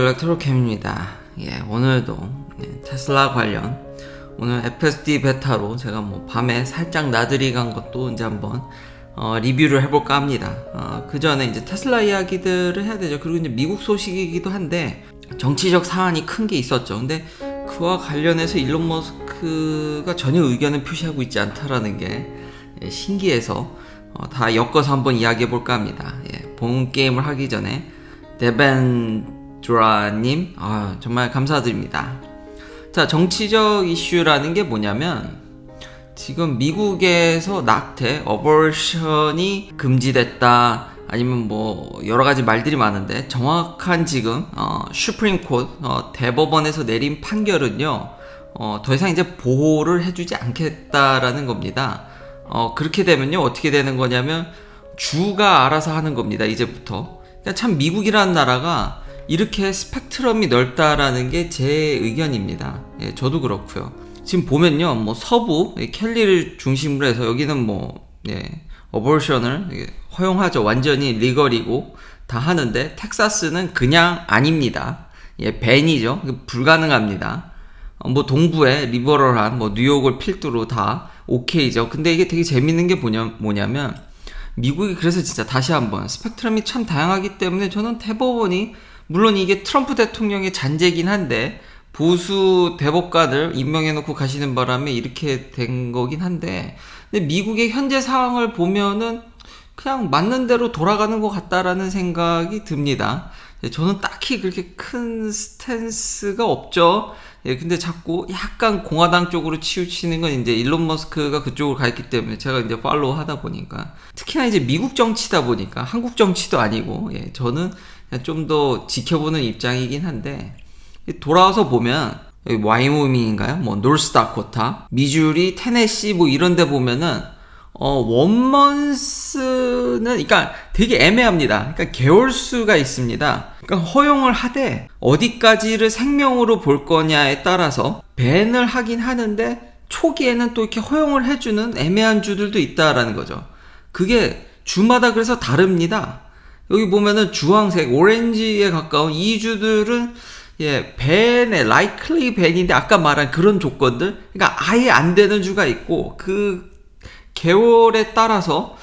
일렉트로캠입니다. 오늘도 테슬라 관련 오늘 FSD 베타로 제가 밤에 살짝 나들이 간 것도 이제 한번 리뷰를 해볼까 합니다. 그 전에 이제 테슬라 이야기들을 해야 되죠. 그리고 이제 미국 소식이기도 한데 정치적 사안이 큰 게 있었죠. 근데 그와 관련해서 일론 머스크가 전혀 의견을 표시하고 있지 않다라는 게 신기해서 다 엮어서 한번 이야기해 볼까 합니다. 본 게임을 하기 전에 데벤드라님 정말 감사드립니다. 자, 정치적 이슈라는 게 뭐냐면 지금 미국에서 낙태, 어버션이 금지됐다 아니면 여러가지 말들이 많은데 정확한 지금 슈프림 코트 대법원에서 내린 판결은요 더 이상 이제 보호를 해주지 않겠다라는 겁니다. 그렇게 되면요 어떻게 되는 거냐면 주가 알아서 하는 겁니다. 이제부터. 그러니까 참 미국이라는 나라가 이렇게 스펙트럼이 넓다라는 게 제 의견입니다. 저도 그렇고요. 지금 보면요 서부 캘리를 중심으로 해서 여기는 어버션을 허용하죠. 완전히 리걸이고 다 하는데 텍사스는 그냥 아닙니다. 밴이죠. 불가능합니다. 동부에 리버럴한 뉴욕을 필두로 다 오케이죠. 근데 이게 되게 재밌는 게 뭐냐면 미국이 그래서 진짜 다시 한번 스펙트럼이 참 다양하기 때문에 저는 대법원이 물론 이게 트럼프 대통령의 잔재긴 한데 보수 대법관을 임명해놓고 가시는 바람에 이렇게 된 거긴 한데 근데 미국의 현재 상황을 보면은 그냥 맞는 대로 돌아가는 것 같다라는 생각이 듭니다. 저는 딱히 그렇게 큰 스탠스가 없죠. 근데 자꾸 약간 공화당 쪽으로 치우치는 건 이제 일론 머스크가 그쪽으로 가 있기 때문에 제가 이제 팔로우 하다 보니까 특히나 이제 미국 정치다 보니까 한국 정치도 아니고 저는 좀 더 지켜보는 입장이긴 한데 돌아와서 보면 와이오밍인가요? 노스다코타, 미주리, 테네시 이런 데 보면은 원먼스는 그러니까 되게 애매합니다. 그러니까 개월수가 있습니다. 그러니까 허용을 하되 어디까지를 생명으로 볼 거냐에 따라서 밴을 하긴 하는데 초기에는 또 이렇게 허용을 해주는 애매한 주들도 있다라는 거죠. 그게 주마다 그래서 다릅니다. 여기 보면은 주황색, 오렌지에 가까운 이 주들은 밴의 likely 밴인데 아까 말한 그런 조건들, 그러니까 아예 안 되는 주가 있고 그 개월에 따라서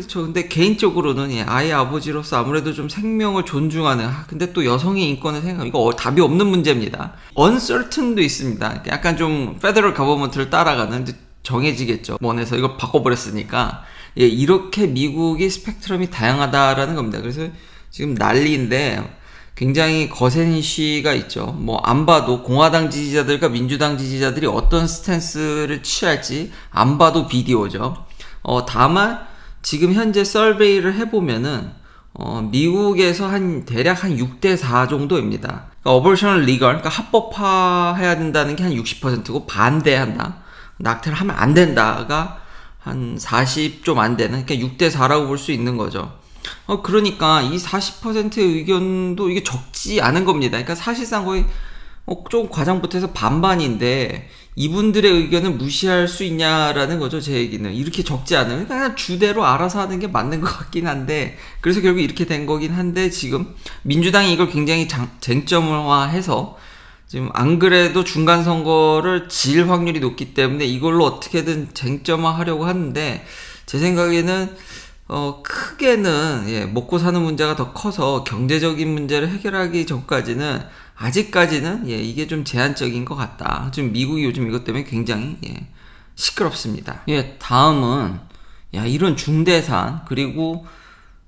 저 근데 개인적으로는 아이 아버지로서 아무래도 좀 생명을 존중하는 근데 또 여성의 인권을 생각 이거 답이 없는 문제입니다. uncertain도 있습니다. 약간 좀 페더럴 거버먼트를 따라가는 정해지겠죠. 원에서 이걸 바꿔버렸으니까 이렇게 미국이 스펙트럼이 다양하다라는 겁니다. 그래서 지금 난리인데 굉장히 거센 시가 있죠. 안 봐도 공화당 지지자들과 민주당 지지자들이 어떤 스탠스를 취할지 안 봐도 비디오죠. 다만 지금 현재 서베이를 해보면은 미국에서 대략 한 6대4 정도입니다. 그러니까 어버션을 리걸, 그러니까 합법화해야 된다는 게 한 60%고 반대한다. 낙태를 하면 안 된다가 한 40 좀 안 되는, 그러니까 6대4라고 볼 수 있는 거죠. 그러니까 이 40%의 의견도 이게 적지 않은 겁니다. 그러니까 사실상 거의 좀 과장부터해서 반반인데 이분들의 의견을 무시할 수 있냐라는 거죠. 제 얘기는 이렇게 적지 않은, 그냥 주대로 알아서 하는 게 맞는 것 같긴 한데 그래서 결국 이렇게 된 거긴 한데 지금 민주당이 이걸 굉장히 쟁점화해서 지금 안 그래도 중간 선거를 질 확률이 높기 때문에 이걸로 어떻게든 쟁점화하려고 하는데 제 생각에는 크게는 먹고 사는 문제가 더 커서 경제적인 문제를 해결하기 전까지는 아직까지는 이게 좀 제한적인 것 같다. 지금 미국이 요즘 이것 때문에 굉장히 시끄럽습니다. 다음은 이런 중대사안 그리고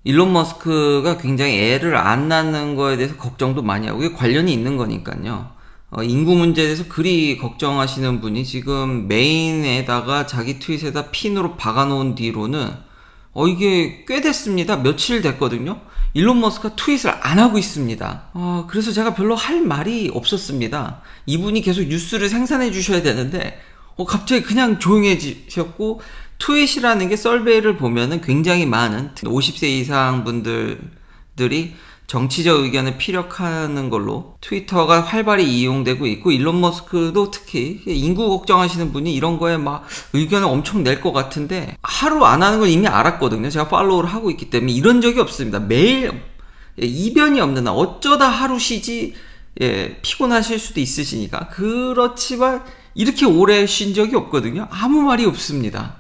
일론 머스크가 굉장히 애를 안 낳는 거에 대해서 걱정도 많이 하고 이게 관련이 있는 거니까요. 인구 문제에 대해서 그리 걱정하시는 분이 지금 메인에다가 자기 트윗에다 핀으로 박아놓은 뒤로는 이게 꽤 됐습니다. 며칠 됐거든요. 일론 머스크가 트윗을 안 하고 있습니다. 그래서 제가 별로 할 말이 없었습니다. 이분이 계속 뉴스를 생산해 주셔야 되는데 갑자기 그냥 조용해지셨고 트윗이라는 게 서베이를 보면은 굉장히 많은 50세 이상 분들이 정치적 의견을 피력하는 걸로 트위터가 활발히 이용되고 있고 일론 머스크도 특히 인구 걱정하시는 분이 이런 거에 막 의견을 엄청 낼 것 같은데 하루 안 하는 걸 이미 알았거든요. 제가 팔로우를 하고 있기 때문에 이런 적이 없습니다. 매일 이변이 없는 날, 어쩌다 하루 쉬지, 피곤하실 수도 있으시니까. 그렇지만 이렇게 오래 쉰 적이 없거든요. 아무 말이 없습니다.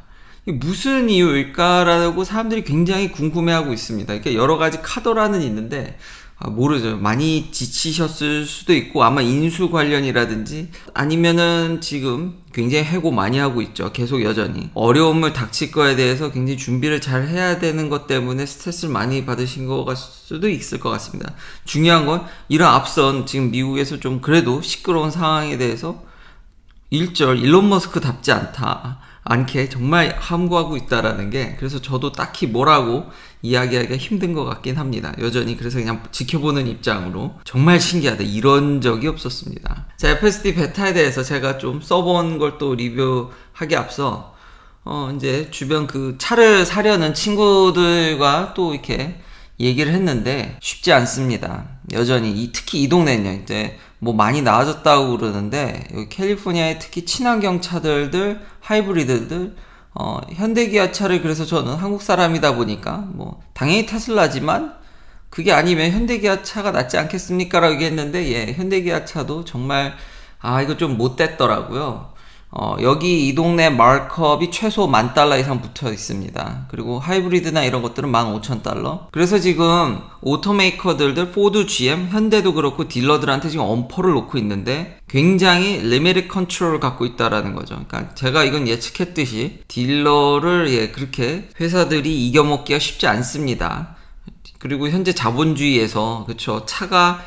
무슨 이유일까라고 사람들이 굉장히 궁금해하고 있습니다. 이렇게 여러 가지 카더라는 있는데 모르죠. 많이 지치셨을 수도 있고 아마 인수 관련이라든지 아니면은 지금 굉장히 해고 많이 하고 있죠. 계속 여전히 어려움을 닥칠 거에 대해서 굉장히 준비를 잘 해야 되는 것 때문에 스트레스를 많이 받으신 것 수도 있을 것 같습니다. 중요한 건 이런 앞선 지금 미국에서 좀 그래도 시끄러운 상황에 대해서 일론 머스크답지 않게 정말 함구하고 있다라는 게, 그래서 저도 딱히 뭐라고 이야기하기가 힘든 것 같긴 합니다. 여전히. 그래서 그냥 지켜보는 입장으로 정말 신기하다, 이런 적이 없었습니다. 자, FSD 베타에 대해서 제가 좀 써본 걸 또 리뷰하기 앞서 이제 주변 그 차를 사려는 친구들과 또 이렇게 얘기를 했는데 쉽지 않습니다. 여전히 특히 이 동네는요, 이제 뭐 많이 나아졌다고 그러는데 여기 캘리포니아의 특히 친환경 차들들, 하이브리드들, 현대기아차를, 그래서 저는 한국 사람이다 보니까 뭐 당연히 테슬라지만 그게 아니면 현대기아차가 낫지 않겠습니까? 라고 얘기했는데 현대기아차도 정말 이거 좀 못됐더라고요. 여기 이 동네 마크업이 최소 $10,000 이상 붙어 있습니다. 그리고 하이브리드나 이런 것들은 $15,000. 그래서 지금 오토메이커들들, 포드, GM, 현대도 그렇고 딜러들한테 지금 엄포를 놓고 있는데 굉장히 리미티드 컨트롤을 갖고 있다라는 거죠. 그러니까 제가 이건 예측했듯이 딜러를 그렇게 회사들이 이겨먹기가 쉽지 않습니다. 그리고 현재 자본주의에서 그쵸, 차가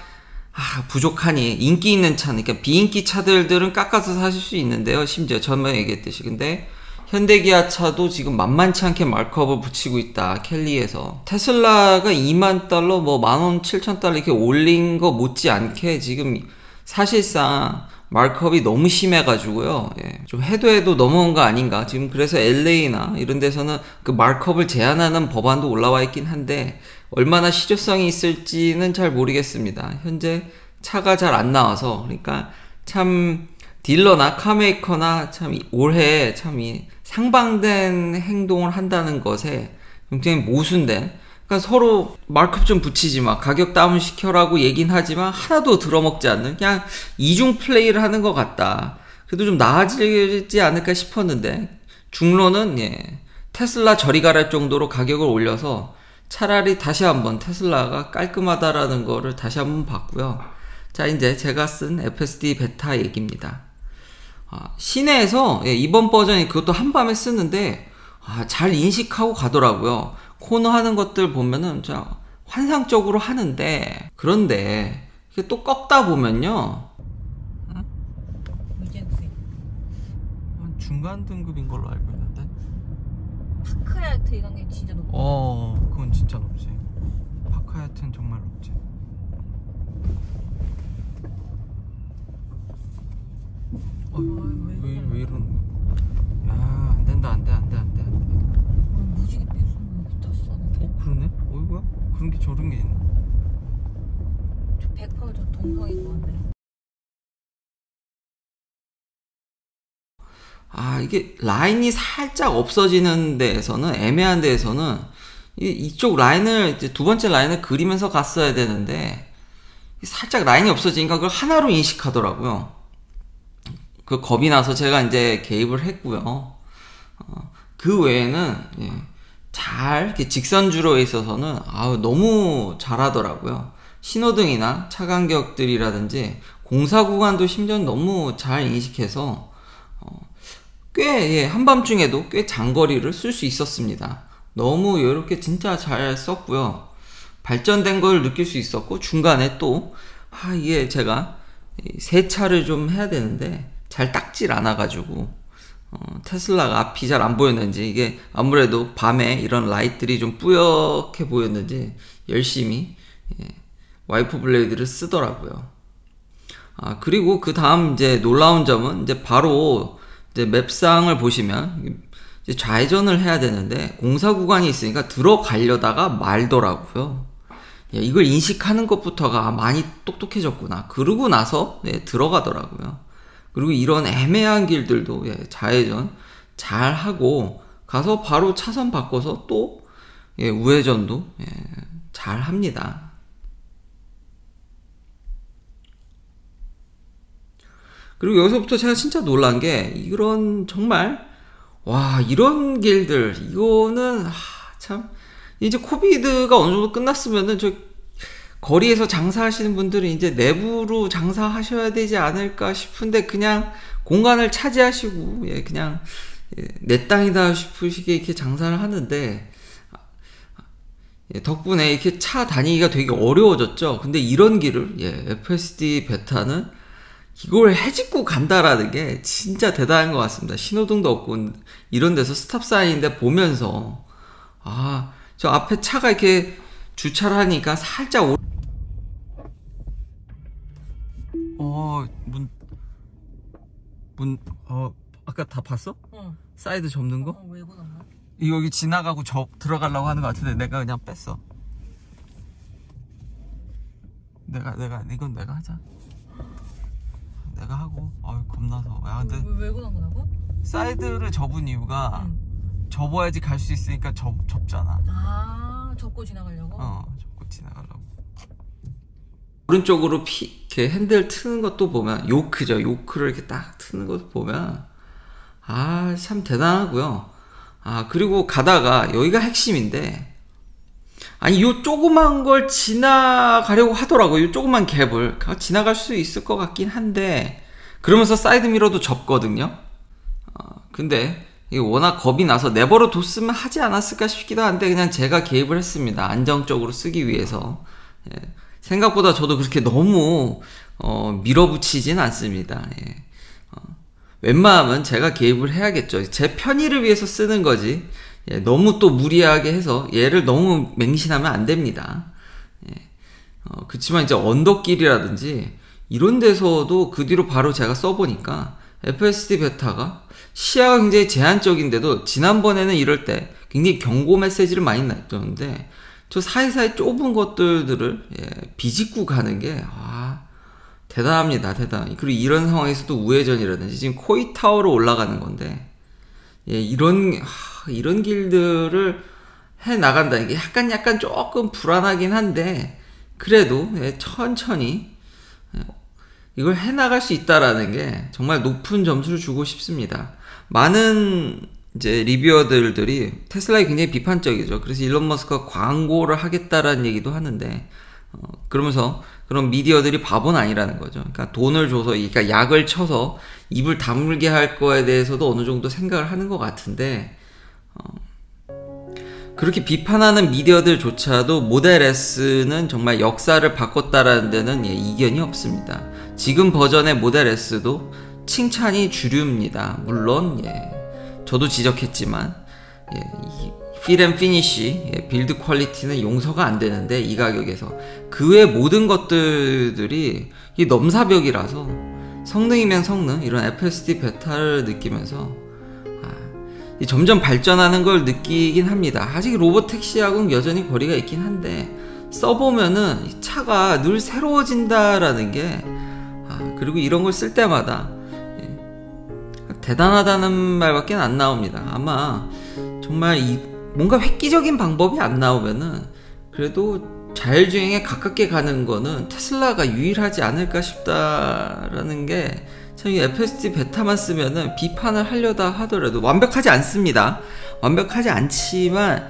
부족하니 인기 있는 차는, 그러니까 비인기 차들은 깎아서 사실 수 있는데요. 심지어 전에 얘기했듯이. 근데 현대기아차도 지금 만만치 않게 마크업을 붙이고 있다, 켈리에서. 테슬라가 $20,000, 뭐 $17,000 이렇게 올린 거 못지않게 지금 사실상 마크업이 너무 심해가지고요. 좀 해도 넘어온 거 아닌가. 지금 그래서 LA나 이런 데서는 그 마크업을 제한하는 법안도 올라와 있긴 한데 얼마나 실효성이 있을지는 잘 모르겠습니다. 현재 차가 잘 안 나와서. 그러니까 참 딜러나 카메이커나 참 올해 참 상반된 행동을 한다는 것에 굉장히 모순된, 그러니까 서로 마크업 좀 붙이지 마, 가격 다운 시켜라고 얘긴 하지만 하나도 들어먹지 않는 그냥 이중 플레이를 하는 것 같다. 그래도 좀 나아지지 않을까 싶었는데 중로는 테슬라 저리 가랄 정도로 가격을 올려서 차라리 다시 한번 테슬라가 깔끔하다라는 거를 다시 한번 봤고요. 자, 이제 제가 쓴 FSD 베타 얘기입니다. 시내에서 이번 버전이 그것도 한밤에 쓰는데 잘 인식하고 가더라고요. 코너 하는 것들 보면은 환상적으로 하는데, 그런데 또 꺾다 보면요, 중간 등급인 걸로 알고 있는데 파크하야트 이런 게 진짜 높아. 그건 진짜 높지. 파크하야트는 정말 높지. 왜 이러는 거야? 야, 안 된다. 무지개 삐었으면 여기 탔어. 그러네? 어이구야? 그런 게 저런 게 있네. 저 100% 저 동성인 거 같네. 이게 라인이 살짝 없어지는 데에서는, 애매한 데에서는 이쪽 라인을 이제 두 번째 라인을 그리면서 갔어야 되는데 살짝 라인이 없어지니까 그걸 하나로 인식하더라고요. 그 겁이 나서 제가 이제 개입을 했고요. 그 외에는 잘 이렇게 직선주로에 있어서는 너무 잘하더라고요. 신호등이나 차 간격들이라든지 공사 구간도 심지어 너무 잘 인식해서 꽤 한밤중에도 꽤 장거리를 쓸 수 있었습니다. 너무 이렇게 진짜 잘 썼고요. 발전된 걸 느낄 수 있었고, 중간에 또 이게 제가 세차를 좀 해야 되는데 잘 닦질 않아가지고 테슬라가 앞이 잘 안 보였는지, 이게 아무래도 밤에 이런 라이트들이 좀 뿌옇게 보였는지 열심히 와이퍼 블레이드를 쓰더라고요. 그리고 그 다음 이제 놀라운 점은 이제 바로 이제 맵상을 보시면 이제 좌회전을 해야 되는데 공사 구간이 있으니까 들어가려다가 말더라고요. 이걸 인식하는 것부터가 많이 똑똑해졌구나. 그러고 나서 들어가더라고요. 그리고 이런 애매한 길들도 좌회전 잘 하고 가서 바로 차선 바꿔서 또 우회전도 잘 합니다. 그리고 여기서부터 제가 진짜 놀란 게 이런 정말 와 이런 길들 이거는 참 이제 코비드가 어느 정도 끝났으면은 저 거리에서 장사하시는 분들은 이제 내부로 장사하셔야 되지 않을까 싶은데 그냥 공간을 차지하시고 예, 그냥 내 땅이다 싶으시게 이렇게 장사를 하는데 예, 덕분에 이렇게 차 다니기가 되게 어려워졌죠. 근데 이런 길을 예, FSD 베타는 이걸 해집고 간다라는 게 진짜 대단한 것 같습니다. 신호등도 없고 이런 데서 스탑 사인인데 보면서 저 앞에 차가 이렇게 주차를 하니까 살짝 아까 다 봤어? 응. 사이드 접는 거? 왜 그런 거야? 여기 지나가고 들어가려고 하는 것 같은데 내가 그냥 뺐어. 이건 내가 하자. 내가 하고 겁나서. 야 근데 왜 그런 거라고? 사이드를 접은 이유가 응. 접어야지 갈 수 있으니까 접잖아. 접고 지나가려고? 접고 지나가려고. 오른쪽으로 이렇게 핸들 트는 것도 보면 요크죠. 요크를 이렇게 딱 트는 것도 보면 참 대단하고요. 그리고 가다가 여기가 핵심인데 요 조그만 걸 지나가려고 하더라고요. 요 조그만 갭을 지나갈 수 있을 것 같긴 한데 그러면서 사이드 미러도 접거든요. 근데 이게 워낙 겁이 나서 내버려 뒀으면 하지 않았을까 싶기도 한데 그냥 제가 개입을 했습니다. 안정적으로 쓰기 위해서. 예. 생각보다 저도 그렇게 너무 밀어붙이진 않습니다. 예. 웬만하면 제가 개입을 해야겠죠. 제 편의를 위해서 쓰는 거지. 예. 너무 또 무리하게 해서 얘를 너무 맹신하면 안 됩니다. 예. 그치만 이제 언덕길이라든지 이런 데서도 그 뒤로 바로 제가 써보니까 FSD 베타가 시야가 굉장히 제한적인데도 지난번에는 이럴 때 굉장히 경고 메시지를 많이 냈었는데 저 사이사이 좁은 것들을 비집고 가는 게 대단합니다. 그리고 이런 상황에서도 우회전이라든지 지금 코이타워로 올라가는 건데 이런 길들을 해 나간다는 게 약간 조금 불안하긴 한데 그래도 천천히 이걸 해 나갈 수 있다라는 게 정말 높은 점수를 주고 싶습니다. 많은 이제 리뷰어들이 테슬라에 굉장히 비판적이죠. 그래서 일론 머스크가 광고를 하겠다라는 얘기도 하는데 그러면서 그런 미디어들이 바보는 아니라는 거죠. 그러니까 돈을 줘서 그러니까 약을 쳐서 입을 다물게 할 거에 대해서도 어느 정도 생각을 하는 것 같은데 그렇게 비판하는 미디어들조차도 모델 S는 정말 역사를 바꿨다라는 데는 이견이 없습니다. 지금 버전의 모델 S도 칭찬이 주류입니다. 물론 저도 지적했지만 필 앤 피니쉬 빌드 퀄리티는 용서가 안 되는데 이 가격에서 그 외 모든 것들이 넘사벽이라서 성능이면 성능 이런 FSD 베타를 느끼면서 점점 발전하는 걸 느끼긴 합니다. 아직 로보택시하고는 여전히 거리가 있긴 한데 써보면은 이 차가 늘 새로워진다라는 게 그리고 이런 걸 쓸 때마다 대단하다는 말밖에 안 나옵니다. 아마 정말 뭔가 획기적인 방법이 안 나오면은 그래도 자율주행에 가깝게 가는 거는 테슬라가 유일하지 않을까 싶다라는 게 저희 FSD 베타만 쓰면은 비판을 하려다 하더라도 완벽하지 않습니다. 완벽하지 않지만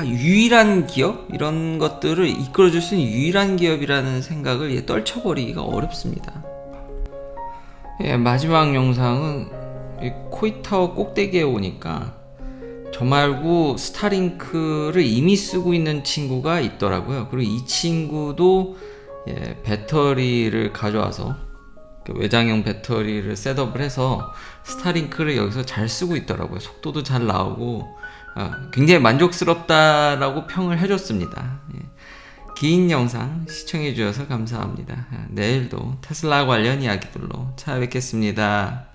유일한 기업? 이런 것들을 이끌어줄 수 있는 유일한 기업이라는 생각을 떨쳐버리기가 어렵습니다. 마지막 영상은 코이타워 꼭대기에 오니까 저 말고 스타링크를 이미 쓰고 있는 친구가 있더라고요. 그리고 이 친구도 배터리를 가져와서 외장형 배터리를 셋업을 해서 스타링크를 여기서 잘 쓰고 있더라고요. 속도도 잘 나오고 굉장히 만족스럽다라고 평을 해줬습니다. 긴 영상 시청해 주셔서 감사합니다. 내일도 테슬라 관련 이야기들로 찾아뵙겠습니다.